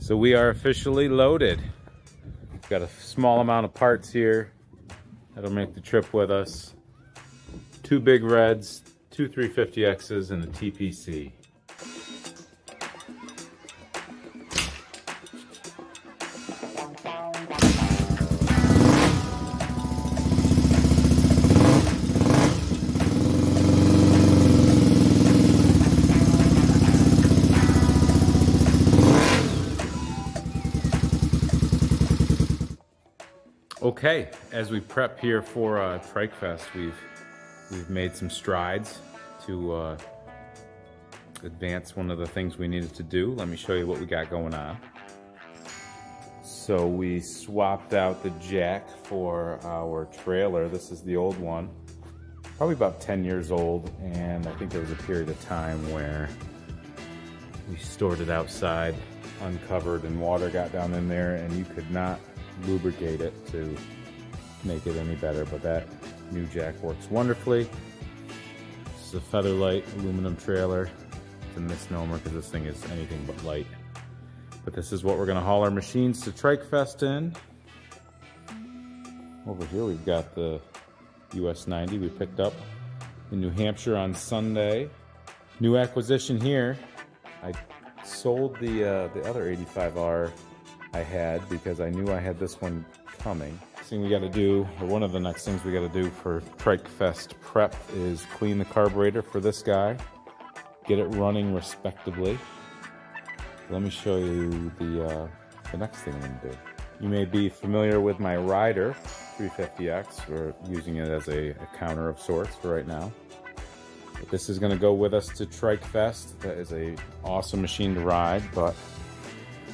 So we are officially loaded. We've got a small amount of parts here that'll make the trip with us. 2 big reds, 2 350Xs, and a TPC. Okay, as we prep here for Trike Fest, we've made some strides to advance one of the things we needed to do. Let me show you what we got going on. So we swapped out the jack for our trailer. This is the old one, probably about 10 years old, and I think there was a period of time where we stored it outside uncovered and water got down in there and you could not lubricate it to make it any better, but that new jack works wonderfully. This is a Featherlite aluminum trailer. It's a misnomer because this thing is anything but light. But this is what we're gonna haul our machines to Trike Fest in. Over here we've got the US 90 we picked up in New Hampshire on Sunday. New acquisition here. I sold the other 85R I had because I knew I had this one coming. Next thing we gotta do, or one of the next things we gotta do for Trike Fest prep is clean the carburetor for this guy, get it running respectably. Let me show you the next thing I'm gonna do. You may be familiar with my Rider 350X. We're using it as a counter of sorts for right now. But this is gonna go with us to Trike Fest. That is a awesome machine to ride, but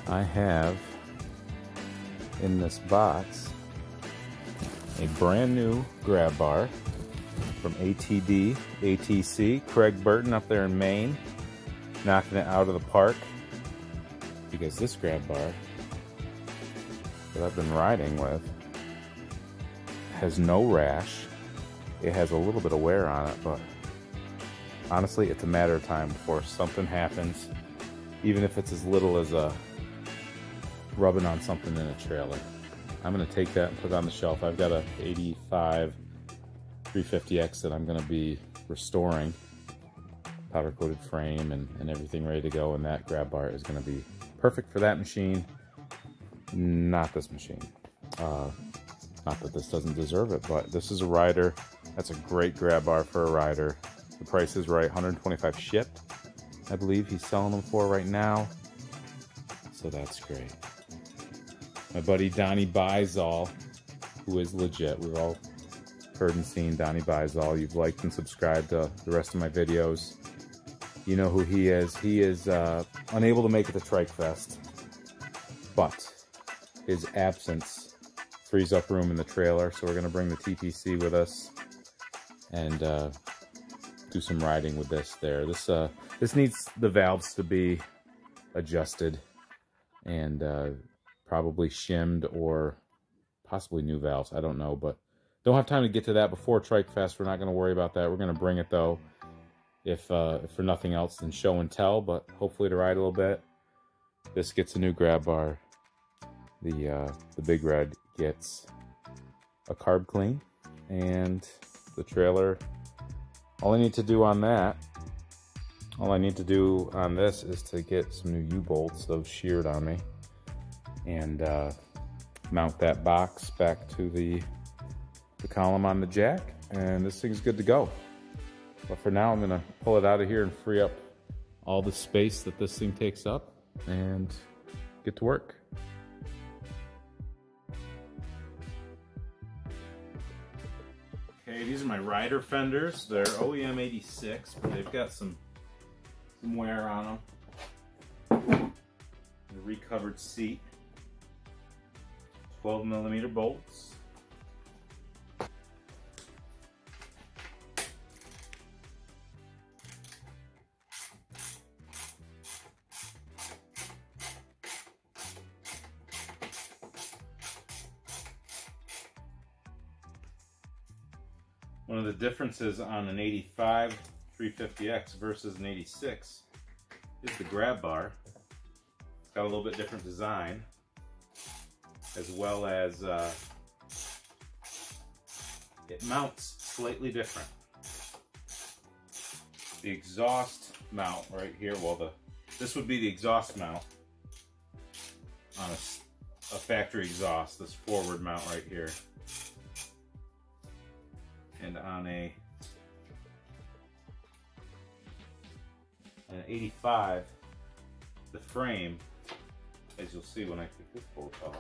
I have in this box a brand new grab bar from ATC, Craig Burton up there in Maine, knocking it out of the park, because this grab bar that I've been riding with has no rash. It has a little bit of wear on it, but honestly it's a matter of time before something happens, even if it's as little as rubbing on something in a trailer. I'm gonna take that and put it on the shelf. I've got a 85 350X that I'm gonna be restoring, powder coated frame and everything ready to go, and that grab bar is gonna be perfect for that machine, not this machine. Not that this doesn't deserve it, but this is a Rider. That's a great grab bar for a Rider. The price is right, 125 shipped, I believe he's selling them for right now, so that's great. My buddy Donnie Bizall, who is legit. We've all heard and seen Donnie Bizall. You've liked and subscribed to the rest of my videos. You know who he is. He is unable to make it to Trike Fest, but his absence frees up room in the trailer, so we're going to bring the TPC with us and do some riding with this there. This needs the valves to be adjusted and probably shimmed or possibly new valves. I don't know, but don't have time to get to that before Trike Fest. We're not going to worry about that. We're going to bring it though, if for nothing else than show and tell, but hopefully to ride a little bit. This gets a new grab bar. The Big Red gets a carb clean, and the trailer, all I need to do on this is to get some new U-bolts, those sheared on me, and mount that box back to the column on the jack, and this thing's good to go. But for now, I'm gonna pull it out of here and free up all the space that this thing takes up and get to work. Okay, these are my Rider fenders. They're OEM 86, but they've got some wear on them. The recovered seat. 12mm bolts. One of the differences on an 85 350X versus an 86 is the grab bar. It's got a little bit different design, as well as it mounts slightly different. The exhaust mount right here, well, this would be the exhaust mount on a factory exhaust, this forward mount right here. And on an 85, the frame, as you'll see when I take this bolt off,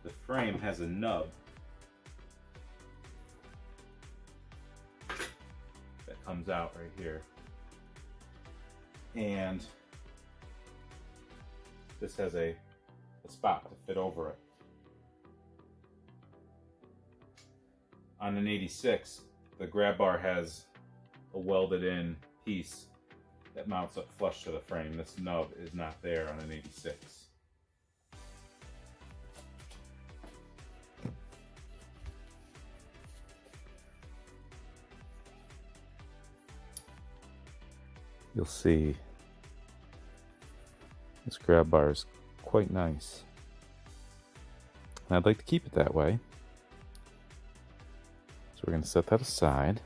the frame has a nub that comes out right here, and this has a spot to fit over it. On an 86, the grab bar has a welded in piece that mounts up flush to the frame. This nub is not there on an 86. You'll see this grab bar is quite nice, and I'd like to keep it that way. So we're going to set that aside.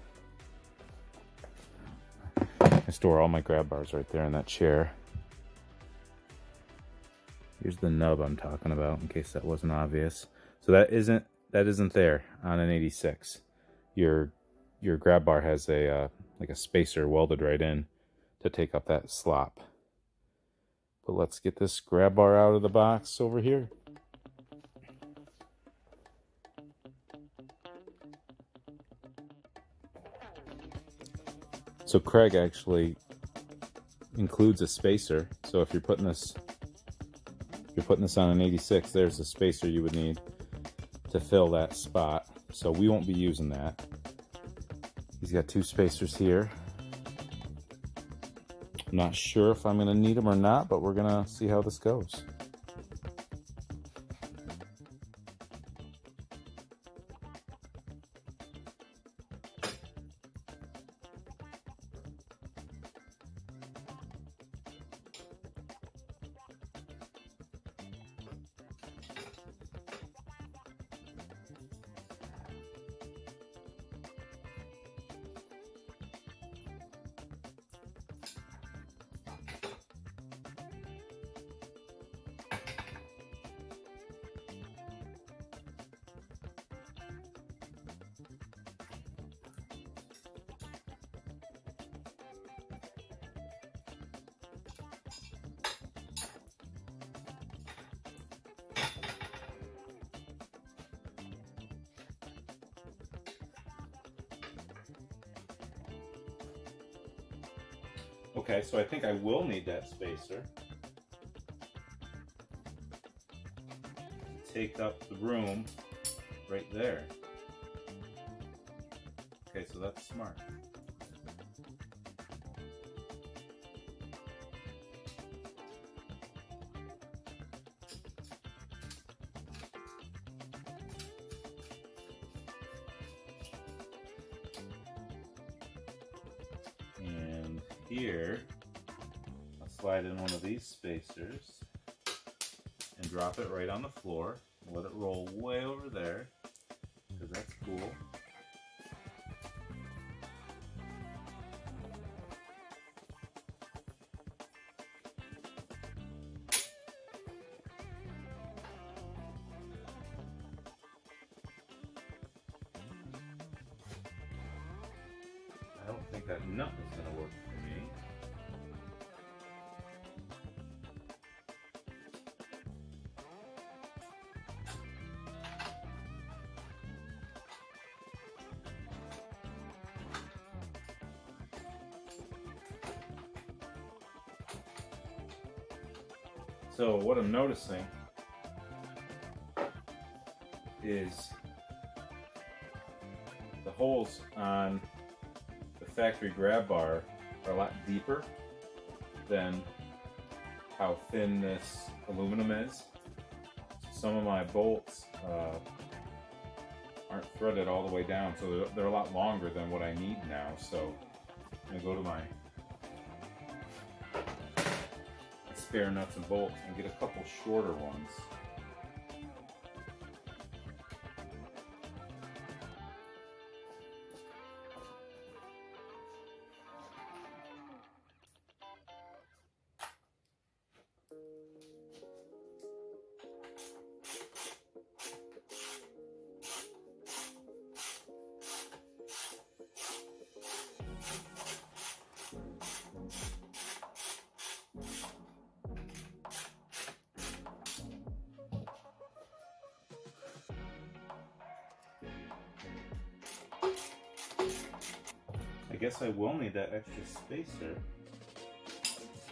I store all my grab bars right there in that chair. Here's the nub I'm talking about, in case that wasn't obvious. So that isn't there on an 86. Your grab bar has a like a spacer welded right in to take up that slop. But let's get this grab bar out of the box over here. So Craig actually includes a spacer. So if you're putting this on an 86, there's the spacer you would need to fill that spot. So we won't be using that. He's got two spacers here. I'm not sure if I'm going to need them or not, but we're going to see how this goes. Okay, so I think I will need that spacer to take up the room right there. Okay, so that's smart. And here, I'll slide in one of these spacers and drop it right on the floor. Let it roll way over there, because that's cool. I don't think that nut is going to work for me. So what I'm noticing is the holes on the factory grab bar are a lot deeper than how thin this aluminum is. some of my bolts aren't threaded all the way down, so they're a lot longer than what I need now. So I'm gonna go to my spare nuts and bolts and get a couple shorter ones. I guess I will need that extra spacer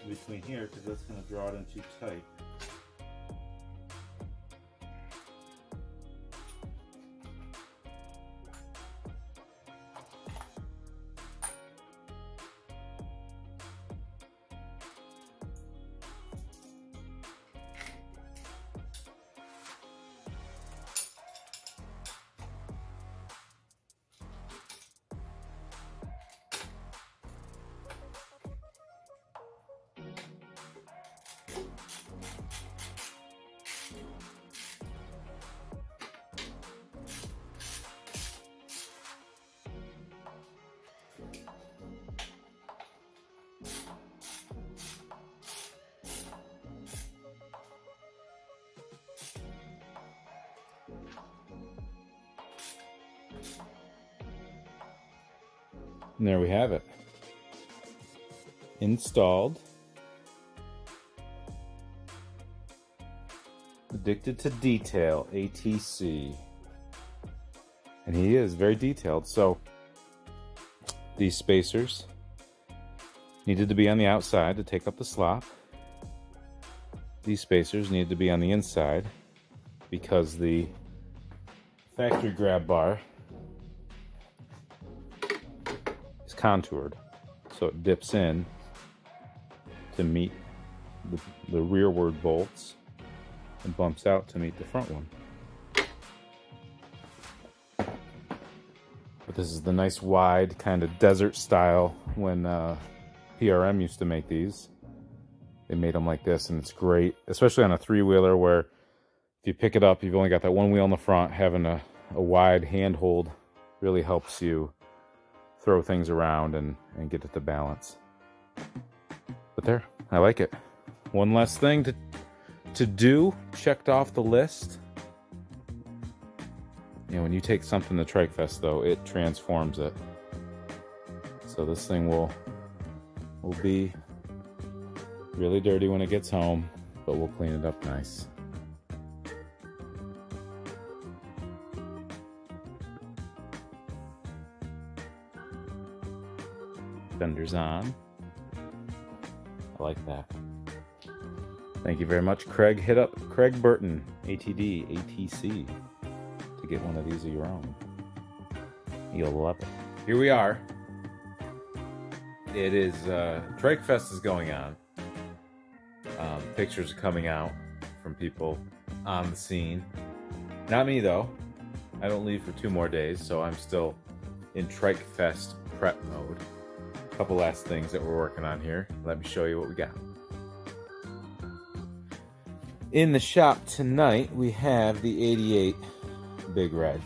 between here because that's going to draw it in too tight. And there we have it. Installed. Addicted to Detail, ATC. And he is very detailed. So these spacers needed to be on the outside to take up the slop. These spacers needed to be on the inside because the factory grab bar contoured, so it dips in to meet the rearward bolts and bumps out to meet the front one. But this is the nice wide kind of desert style. When PRM used to make these, they made them like this, and it's great, especially on a three-wheeler where if you pick it up, you've only got that one wheel in the front. Having a wide handhold really helps you throw things around and get it to balance. But there, I like it. One less thing to do, checked off the list. You know, when you take something to Trike Fest though, it transforms it. So this thing will be really dirty when it gets home, but we'll clean it up nice. Fenders on. I like that. Thank you very much, Craig. Hit up Craig Burton, ATD, ATC, to get one of these of your own. You'll love it. Here we are. It is, Trike Fest is going on. Pictures are coming out from people on the scene. Not me, though. I don't leave for 2 more days, so I'm still in Trike Fest prep mode. Couple last things that we're working on here. Let me show you what we got. In the shop tonight, we have the 88 Big Red.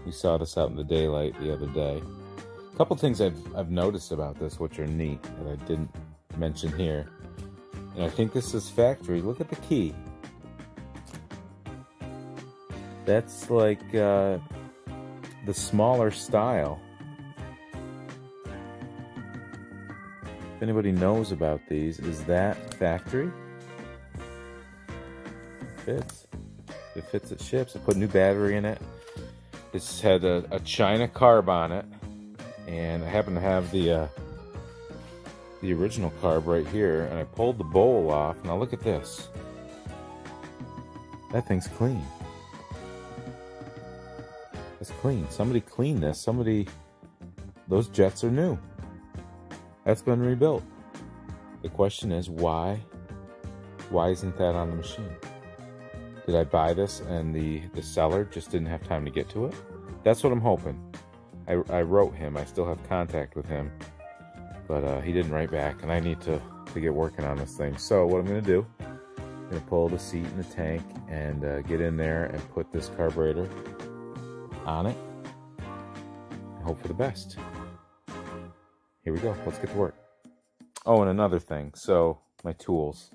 We saw this out in the daylight the other day. A couple things I've noticed about this, which are neat, that I didn't mention here. And I think this is factory. Look at the key. That's like the smaller style. If anybody knows about these, is that factory? Fits. If it fits, it ships. I put a new battery in it. This had a China carb on it, and I happen to have the original carb right here, and I pulled the bowl off. Now look at this. That thing's clean. It's clean. Somebody cleaned this. Those jets are new. That's been rebuilt. The question is, why Why isn't that on the machine? Did I buy this and the seller just didn't have time to get to it? That's what I'm hoping. I wrote him. I still have contact with him, but he didn't write back, and I need to get working on this thing. So what I'm going to do, I'm going to pull the seat in the tank and get in there and put this carburetor on it and hope for the best. Here we go. Let's get to work. Oh, and another thing. So my tools.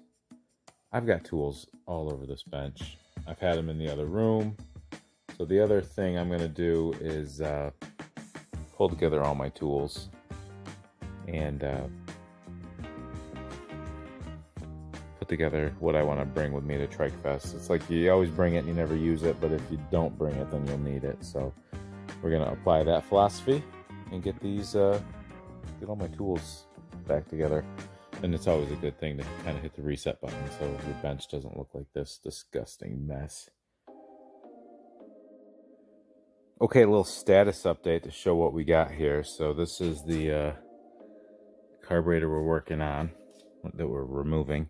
I've got tools all over this bench. I've had them in the other room. So the other thing I'm going to do is pull together all my tools and put together what I want to bring with me to Trike Fest. It's like you always bring it and you never use it, but if you don't bring it, then you'll need it. So we're going to apply that philosophy and get these, get all my tools back together. And it's always a good thing to kind of hit the reset button so your bench doesn't look like this disgusting mess. Okay, a little status update to show what we got here. So this is the carburetor we're working on, that we're removing.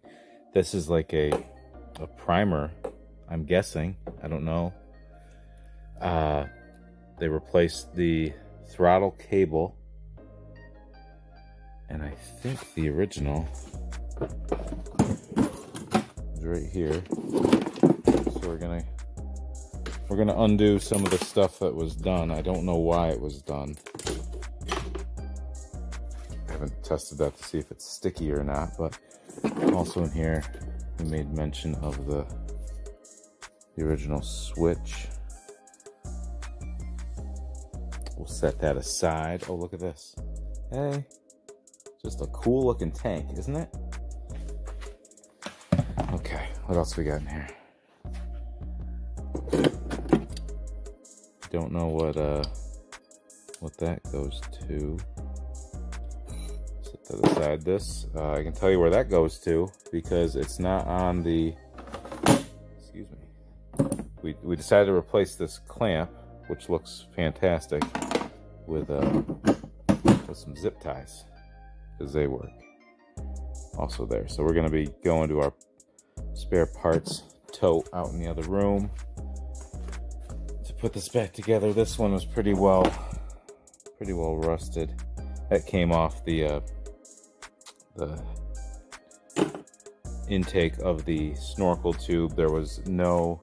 This is like a primer, I'm guessing. I don't know. They replaced the throttle cable. And I think the original is right here. So we're gonna undo some of the stuff that was done. I don't know why it was done. I haven't tested that to see if it's sticky or not, but also in here we made mention of the original switch. We'll set that aside. Oh, look at this. Hey. Just a cool looking tank, isn't it? Okay, what else we got in here? Don't know what that goes to. Set that aside. This I can tell you where that goes to because it's not on the. Excuse me. We decided to replace this clamp, which looks fantastic, with some zip ties. Because they work also there. So we're going to be going to our spare parts tote out in the other room to put this back together. This one was pretty well rusted. That came off the intake of the snorkel tube. There was no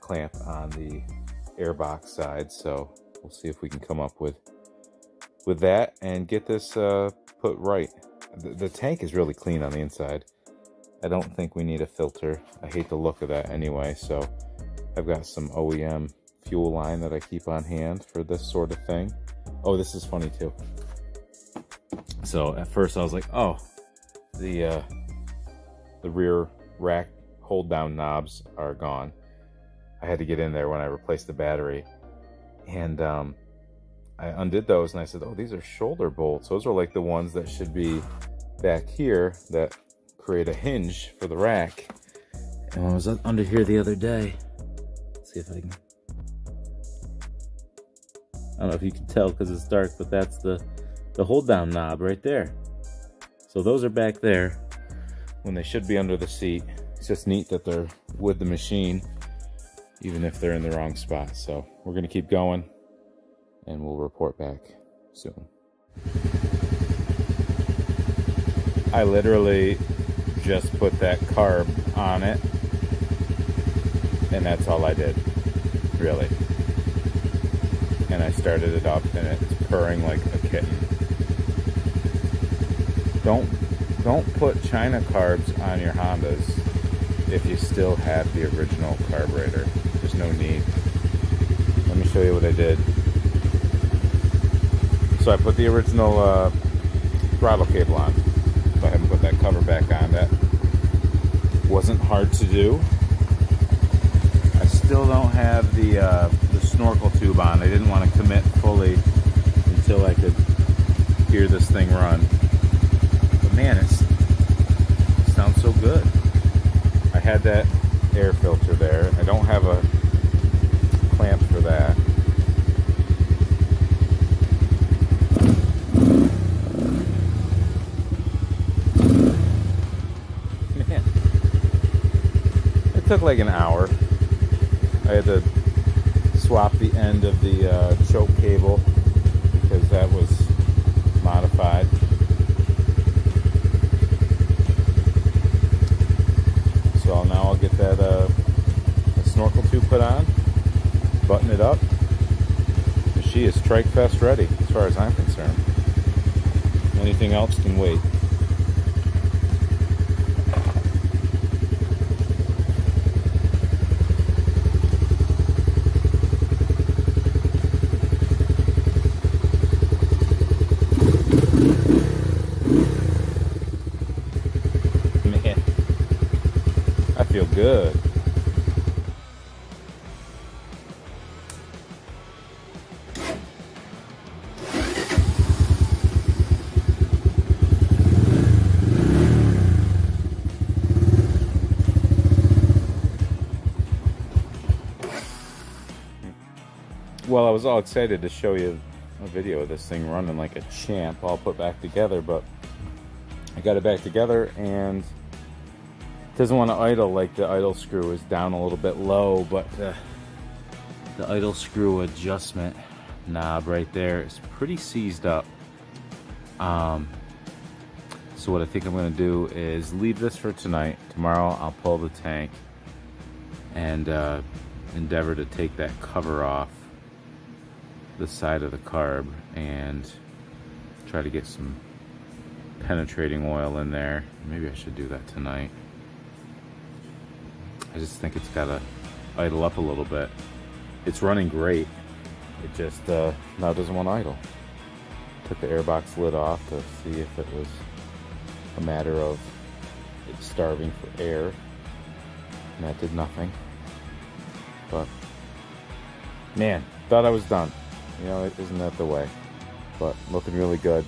clamp on the airbox side, so we'll see if we can come up with that and get this put right. The tank is really clean on the inside. I don't think we need a filter. I hate the look of that anyway, so I've got some OEM fuel line that I keep on hand for this sort of thing. Oh, this is funny too. So at first I was like, oh, the rear rack hold down knobs are gone. I had to get in there when I replaced the battery, and I undid those and I said, oh, these are shoulder bolts. Those are like the ones that should be back here that create a hinge for the rack. And when I was under here the other day, let's see if I can, I don't know if you can tell because it's dark, but that's the hold down knob right there. So those are back there when they should be under the seat. It's just neat that they're with the machine, even if they're in the wrong spot. So we're gonna keep going, and we'll report back soon. I literally just put that carb on it, and that's all I did, really. And I started it up, and it's purring like a kitten. Don't put China carbs on your Hondas if you still have the original carburetor. There's no need. Let me show you what I did. So I put the original throttle cable on. So I haven't put that cover back on. That wasn't hard to do. I still don't have the snorkel tube on. I didn't want to commit fully until I could hear this thing run. But man, it sounds so good. I had that air filter there. I don't have a clamp for that. took like an hour. I had to swap the end of the choke cable because that was modified. So now I'll get that snorkel tube put on, button it up. She is Trike Fest ready as far as I'm concerned. Anything else can wait. Man, I feel good. Well, I was all excited to show you a video of this thing running like a champ, all put back together, but I got it back together and it doesn't want to idle. Like the idle screw is down a little bit low, but the idle screw adjustment knob right there is pretty seized up. So what I think I'm going to do is leave this for tonight. Tomorrow I'll pull the tank and endeavor to take that cover off the side of the carb and try to get some penetrating oil in there. Maybe I should do that tonight. I just think it's gotta idle up a little bit. It's running great. It just now doesn't want to idle. Took the airbox lid off to see if it was a matter of it starving for air, and that did nothing. But man, thought I was done. You know, isn't that the way? But looking really good.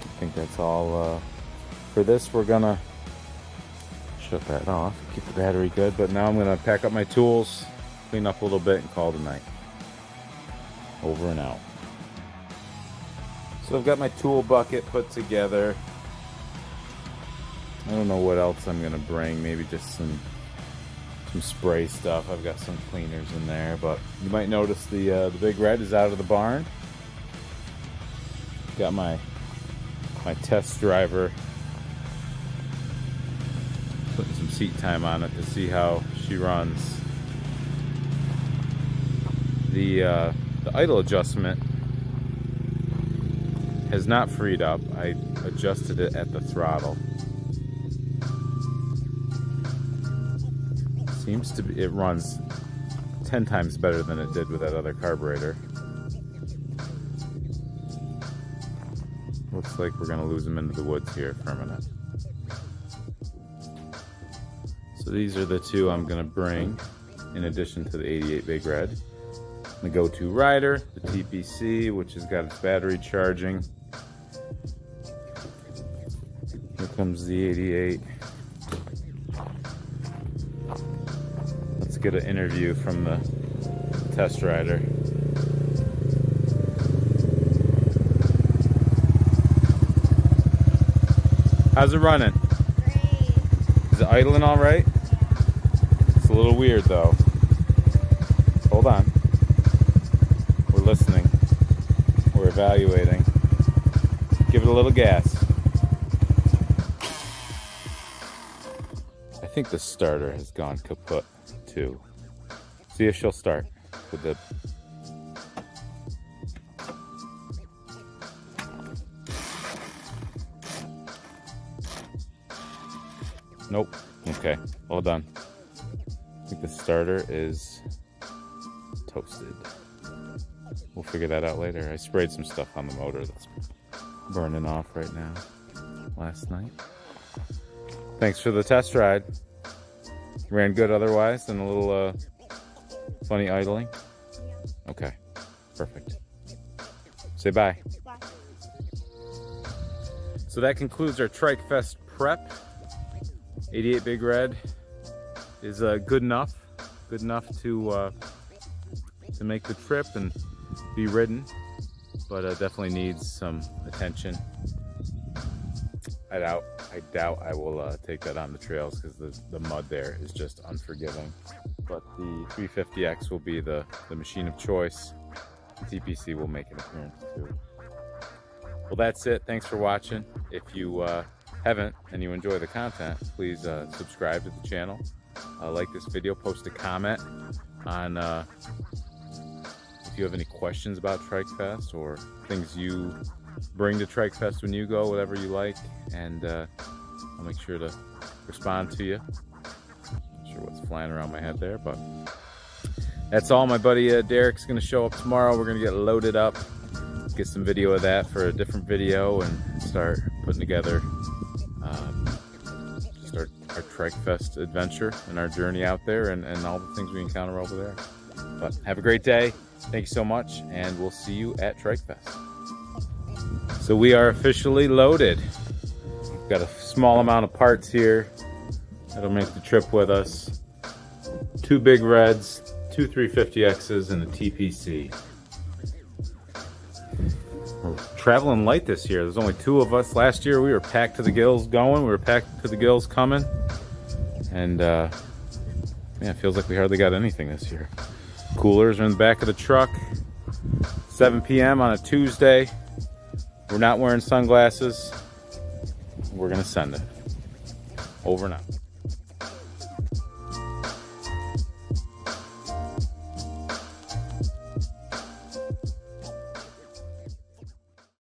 I think that's all for this. We're gonna shut that off, keep the battery good. But now I'm gonna pack up my tools, clean up a little bit, and call it a night. Over and out. So I've got my tool bucket put together. I don't know what else I'm gonna bring. Maybe just some spray stuff. I've got some cleaners in there, but you might notice the big red is out of the barn. Got my test driver, putting some seat time on it to see how she runs. The idle adjustment has not freed up. I adjusted it at the throttle. Seems to be, it runs 10 times better than it did with that other carburetor. Looks like we're gonna lose them into the woods here for a minute. So these are the two I'm gonna bring in addition to the 88 Big Red. The go-to rider, the TPC, which has got its battery charging. Here comes the 88. Let's get an interview from the test rider. How's it running? Great. Is it idling all right? It's a little weird though. Hold on. We're listening. We're evaluating. Give it a little gas. I think the starter has gone kaput too. See if she'll start with the... Nope. Okay, well done. I think the starter is toasted. We'll figure that out later. I sprayed some stuff on the motor that's burning off right now last night. Thanks for the test ride. Ran good otherwise, and a little funny idling. Okay, perfect. Say bye. Bye. So that concludes our Trike Fest prep. 88 Big Red is good enough to make the trip and be ridden, but definitely needs some attention. I doubt I will take that on the trails because the mud there is just unforgiving. But the 350X will be the machine of choice. The TPC will make an appearance too. Well, that's it. Thanks for watching. If you haven't and you enjoy the content, please subscribe to the channel. Like this video, post a comment on if you have any questions about Trike Fest or things you bring to Trike Fest when you go, whatever you like, and I'll make sure to respond to you. Not sure what's flying around my head there, but that's all. My buddy Derek's gonna show up tomorrow. We're gonna get loaded up, get some video of that for a different video, and start putting together just our Trike Fest adventure and our journey out there, and all the things we encounter over there. But have a great day. Thank you so much, and we'll see you at Trike Fest. So we are officially loaded. We've got a small amount of parts here that'll make the trip with us. 2 big reds, 2 350Xs, and a TPC. We're traveling light this year. There's only 2 of us. Last year we were packed to the gills going. We were packed to the gills coming. And man, it feels like we hardly got anything this year. Coolers are in the back of the truck. 7 p.m. on a Tuesday. We're not wearing sunglasses. We're gonna send it. Over and out.